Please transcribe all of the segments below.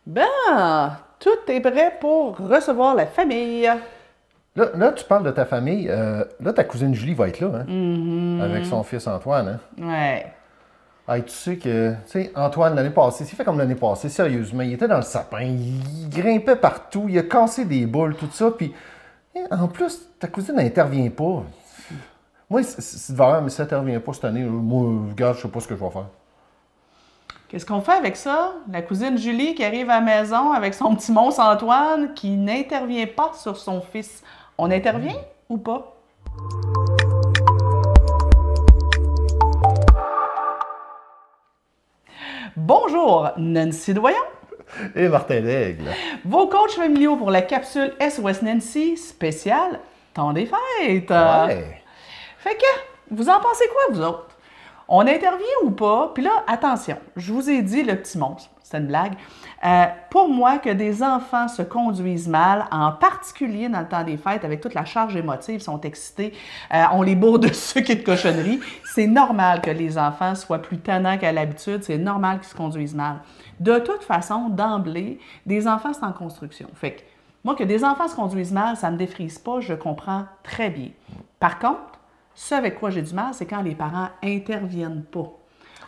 Ben, tout est prêt pour recevoir la famille. Là, tu parles de ta famille. Là, ta cousine Julie va être là, hein? Avec son fils Antoine, hein? Ouais. Ah, tu sais que, Antoine, l'année passée, c'est fait comme l'année passée, sérieusement, il était dans le sapin, il grimpait partout, il a cassé des boules, tout ça, puis en plus, ta cousine n'intervient pas. Moi, c'est de valeur, mais si elle n'intervient pas cette année, moi, regarde, je sais pas ce que je vais faire. Qu'est-ce qu'on fait avec ça? La cousine Julie qui arrive à la maison avec son petit monstre Antoine qui n'intervient pas sur son fils. On intervient ou pas? Bonjour, Nancy Doyon. Et Martin Lègle. Vos coachs familiaux pour la capsule SOS Nancy spéciale Temps des fêtes. Ouais. Fait que, vous en pensez quoi, vous autres? On intervient ou pas? Puis là, attention, je vous ai dit le petit monstre, c'est une blague. Pour moi, que des enfants se conduisent mal, en particulier dans le temps des fêtes, avec toute la charge émotive, ils sont excités, on les bourre de sucre et de cochonneries, c'est normal que les enfants soient plus tannants qu'à l'habitude, c'est normal qu'ils se conduisent mal. De toute façon, d'emblée, des enfants, c'est en construction. Fait que, moi, que des enfants se conduisent mal, ça ne me défrise pas, je comprends très bien. Par contre, ce avec quoi j'ai du mal, c'est quand les parents interviennent pas.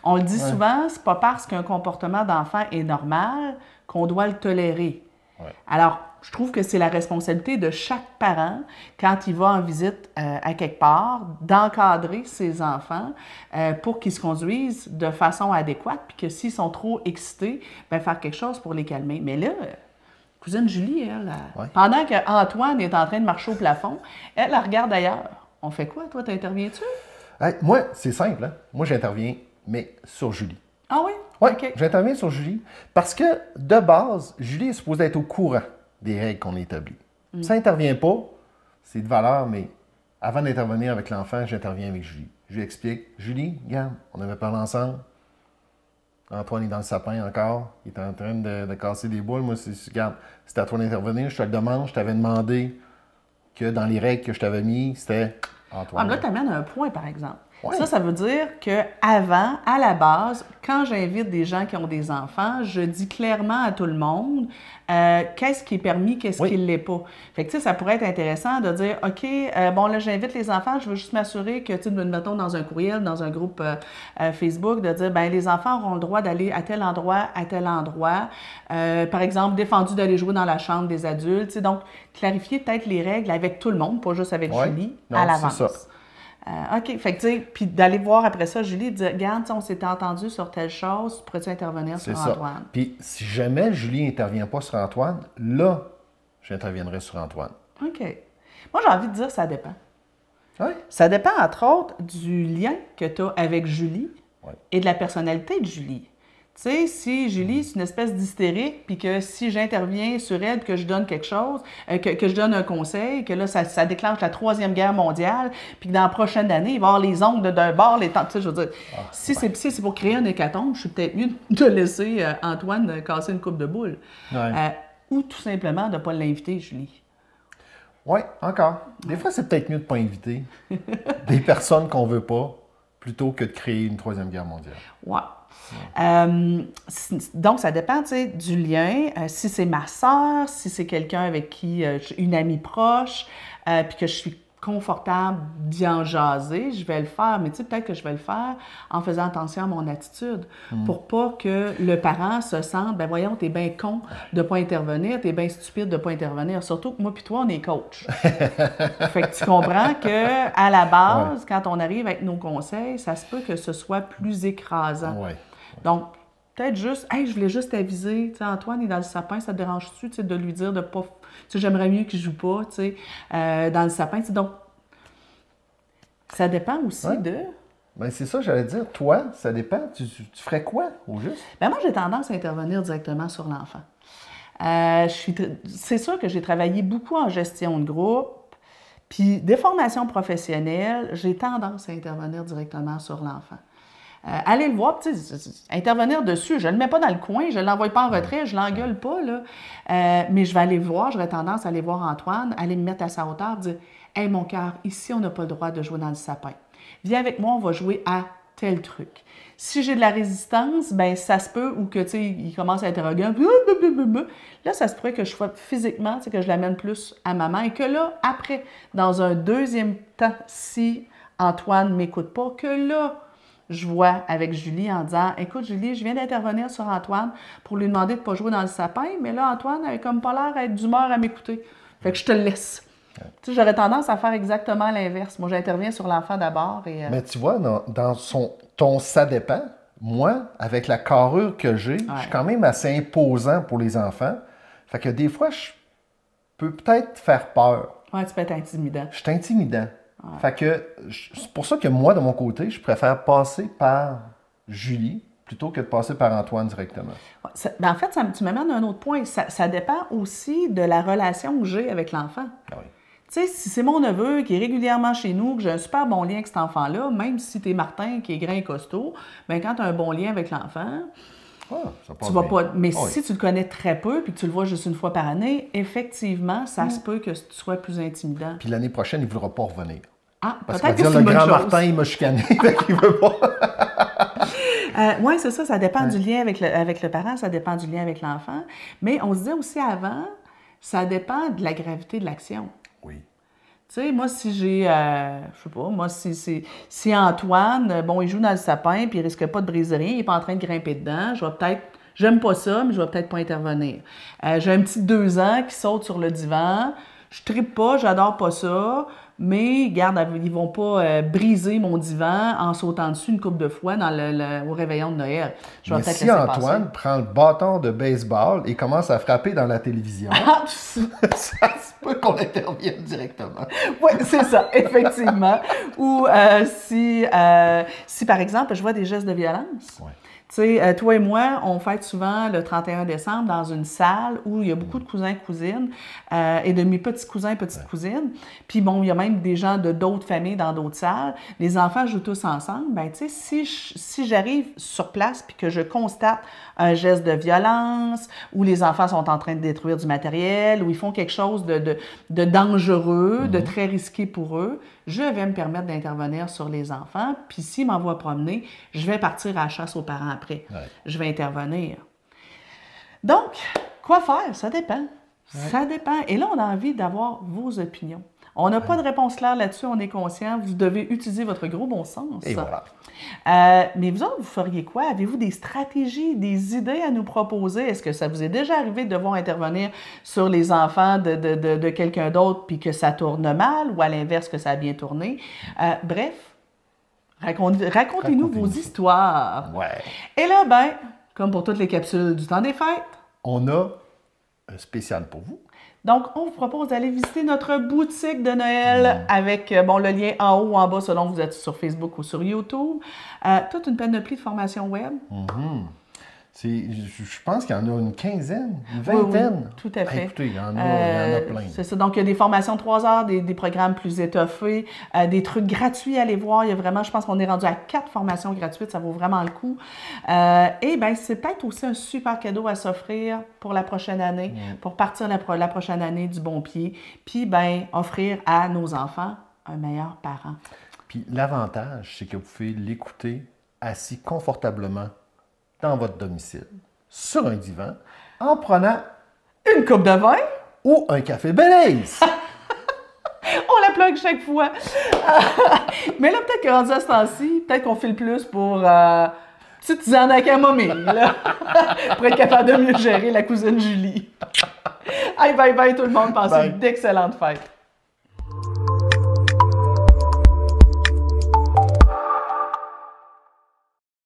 On le dit souvent, c'est pas parce qu'un comportement d'enfant est normal qu'on doit le tolérer. Ouais. Alors, je trouve que c'est la responsabilité de chaque parent, quand il va en visite à quelque part, d'encadrer ses enfants pour qu'ils se conduisent de façon adéquate, puis que s'ils sont trop excités, bien, faire quelque chose pour les calmer. Mais là, cousine Julie, elle, pendant qu'Antoine est en train de marcher au plafond, elle regarde ailleurs. On fait quoi, toi? T'interviens-tu? Hey, moi, c'est simple, hein? Moi, j'interviens, mais sur Julie. Ah oui? Oui, OK. j'interviens sur Julie parce que, de base, Julie est supposée être au courant des règles qu'on établit. Ça n'intervient pas, c'est de valeur, mais avant d'intervenir avec l'enfant, j'interviens avec Julie. Je lui explique, Julie, regarde, on avait parlé ensemble. Antoine est dans le sapin encore, il est en train de casser des boules. Moi, regarde, c'est à toi d'intervenir, je te le demande, je t'avais demandé que dans les règles que je t'avais mis, c'était Antoine. Ah, là, tu amènes un point, par exemple. Ouais. Ça veut dire qu'avant, à la base, quand j'invite des gens qui ont des enfants, je dis clairement à tout le monde qu'est-ce qui est permis, qu'est-ce qui ne l'est pas. Fait que, tu sais, ça pourrait être intéressant de dire, OK, bon, là, j'invite les enfants, je veux juste m'assurer que, tu sais, mettons dans un courriel, dans un groupe Facebook, de dire, ben les enfants auront le droit d'aller à tel endroit, à tel endroit. Par exemple, défendu d'aller jouer dans la chambre des adultes. Tu sais, donc, clarifier peut-être les règles avec tout le monde, pas juste avec Julie, à l'avance. C'est ça. OK. Fait que, tu sais, puis d'aller voir après ça, Julie, dire, regarde, on s'était entendu sur telle chose, pourrais-tu intervenir sur Antoine? Puis, si jamais Julie n'intervient pas sur Antoine, là, j'interviendrai sur Antoine. OK. Moi, j'ai envie de dire, ça dépend. Oui. Ça dépend, entre autres, du lien que tu as avec Julie et de la personnalité de Julie. Tu sais, si Julie, c'est une espèce d'hystérique, puis que si j'interviens sur elle, que je donne quelque chose, que je donne un conseil, que là, ça déclenche la Troisième Guerre mondiale, puis que dans la prochaine année, il va y avoir les ongles d'un bord, les temps. Tu sais, je veux dire, si c'est pour créer un hécatombe, je suis peut-être mieux de laisser Antoine casser une coupe de boules. Ou tout simplement de ne pas l'inviter, Julie. Oui, encore. Des fois, c'est peut-être mieux de ne pas inviter des personnes qu'on ne veut pas, plutôt que de créer une Troisième Guerre mondiale. Ouais. Donc, ça dépend, tu sais, du lien. Si c'est ma sœur, si c'est quelqu'un avec qui, une amie proche, puis que je suis confortable d'y en jaser, je vais le faire. Mais tu sais, peut-être que je vais le faire en faisant attention à mon attitude pour pas que le parent se sente, ben voyons, t'es bien con de pas intervenir, t'es bien stupide de pas intervenir. Surtout que moi puis toi, on est coach. Fait que tu comprends que à la base, quand on arrive avec nos conseils, ça se peut que ce soit plus écrasant. Ouais. Donc, peut-être juste, hey, je voulais juste t'aviser, tu sais, Antoine est dans le sapin, ça te dérange-tu, tu sais, de lui dire de pas, tu sais, j'aimerais mieux qu'il joue pas, tu sais, dans le sapin, tu sais, donc, ça dépend aussi de... Bien, c'est ça, j'allais dire, toi, ça dépend, tu ferais quoi, au juste? Bien, moi, j'ai tendance à intervenir directement sur l'enfant. C'est sûr que j'ai travaillé beaucoup en gestion de groupe, puis des formations professionnelles, j'ai tendance à intervenir directement sur l'enfant. Allez le voir, intervenir dessus, je ne le mets pas dans le coin, je ne l'envoie pas en retrait, je ne l'engueule pas, là. Mais je vais aller le voir, j'aurais tendance à aller voir Antoine, aller me mettre à sa hauteur, dire « Hey, mon cœur, ici, on n'a pas le droit de jouer dans le sapin. Viens avec moi, on va jouer à tel truc. » Si j'ai de la résistance, ben ça se peut, ou que, tu sais, il commence à interroger, là, ça se pourrait que je sois physiquement, tu sais, que je l'amène plus à maman, et que là, après, dans un deuxième temps, si Antoine ne m'écoute pas, que là, je vois avec Julie en disant, écoute Julie, je viens d'intervenir sur Antoine pour lui demander de ne pas jouer dans le sapin, mais là, Antoine avait comme pas l'air d'être d'humeur à m'écouter. Fait que je te le laisse. Tu sais, j'aurais tendance à faire exactement l'inverse. Moi, j'interviens sur l'enfant d'abord. Mais tu vois, dans ton ça dépend, moi, avec la carrure que j'ai, je suis quand même assez imposant pour les enfants. Fait que des fois, je peux peut-être faire peur. Ouais, tu peux être intimidant. Je suis intimidant. Ouais. Fait que c'est pour ça que moi, de mon côté, je préfère passer par Julie plutôt que de passer par Antoine directement. En fait, tu m'amènes à un autre point. Ça dépend aussi de la relation que j'ai avec l'enfant. Ah oui. Tu sais, si c'est mon neveu qui est régulièrement chez nous, que j'ai un super bon lien avec cet enfant-là, même si t'es Martin qui est grand et costaud, bien, quand tu as un bon lien avec l'enfant, tu vas pas. Mais si tu le connais très peu puis que tu le vois juste une fois par année, effectivement, ça se peut que tu sois plus intimidant. Puis l'année prochaine, il ne voudra pas revenir. Ah, parce qu'il va dire, le grand Martin, il m'a chicané, il veut pas. Oui, c'est ça. Ça dépend du lien avec le parent, ça dépend du lien avec l'enfant. Mais on se disait aussi avant, ça dépend de la gravité de l'action. Oui. Tu sais, moi, si j'ai, je sais pas, moi, si Antoine, bon, il joue dans le sapin, puis il risque pas de briser rien, il n'est pas en train de grimper dedans, je vais peut-être, j'aime pas ça, mais je vais peut-être pas intervenir. J'ai un petit 2 ans qui saute sur le divan, je trippe pas, j'adore pas ça, mais, regarde, ils vont pas briser mon divan en sautant dessus une couple de fois au réveillon de Noël. Je vais mais si Antoine prend le bâton de baseball et commence à frapper dans la télévision, ça se peut qu'on intervienne directement. Oui, c'est ça, effectivement. Ou si, par exemple, je vois des gestes de violence. Ouais. Tu sais, toi et moi, on fête souvent le 31 décembre dans une salle où il y a beaucoup de cousins et cousines et de mes petits cousins et petites cousines. Puis bon, il y a même des gens de d'autres familles dans d'autres salles. Les enfants jouent tous ensemble. Ben tu sais, si j'arrive sur place puis que je constate un geste de violence, où les enfants sont en train de détruire du matériel, où ils font quelque chose de dangereux, de très risqué pour eux, je vais me permettre d'intervenir sur les enfants. Puis s'ils m'envoient promener, je vais partir à la chasse aux parents après. Ouais. Je vais intervenir. Donc, quoi faire? Ça dépend. Ouais. Ça dépend. Et là, on a envie d'avoir vos opinions. On n'a pas de réponse claire là-dessus, on est conscient. Vous devez utiliser votre gros bon sens. Et voilà. Mais vous autres, vous feriez quoi? Avez-vous des stratégies, des idées à nous proposer? Est-ce que ça vous est déjà arrivé de devoir intervenir sur les enfants de quelqu'un d'autre puis que ça tourne mal ou à l'inverse que ça a bien tourné? Bref, racontez-nous vos histoires. Ouais. Et là, ben, comme pour toutes les capsules du temps des fêtes, on a un spécial pour vous. Donc, on vous propose d'aller visiter notre boutique de Noël avec le lien en haut ou en bas selon que vous êtes sur Facebook ou sur YouTube. Toute une panoplie de formations web. Je pense qu'il y en a une quinzaine, une vingtaine. Oui, tout à fait. Écoutez, il y en a plein. C'est ça. Donc, il y a des formations de 3 heures, des programmes plus étoffés, des trucs gratuits à aller voir. Il y a vraiment, je pense qu'on est rendu à 4 formations gratuites. Ça vaut vraiment le coup. Et bien, c'est peut-être aussi un super cadeau à s'offrir pour la prochaine année, pour partir la prochaine année du bon pied. Puis, bien, offrir à nos enfants un meilleur parent. Puis, l'avantage, c'est que vous pouvez l'écouter assis confortablement dans votre domicile, sur un divan, en prenant une coupe de vin ou un café Belize. On la plug chaque fois. Mais là, peut-être que rendu à ce temps-ci, peut-être qu'on file plus pour petite tisane à camomille, là, pour être capable de mieux gérer la cousine Julie. Hey, bye bye tout le monde, passez d'excellentes fêtes.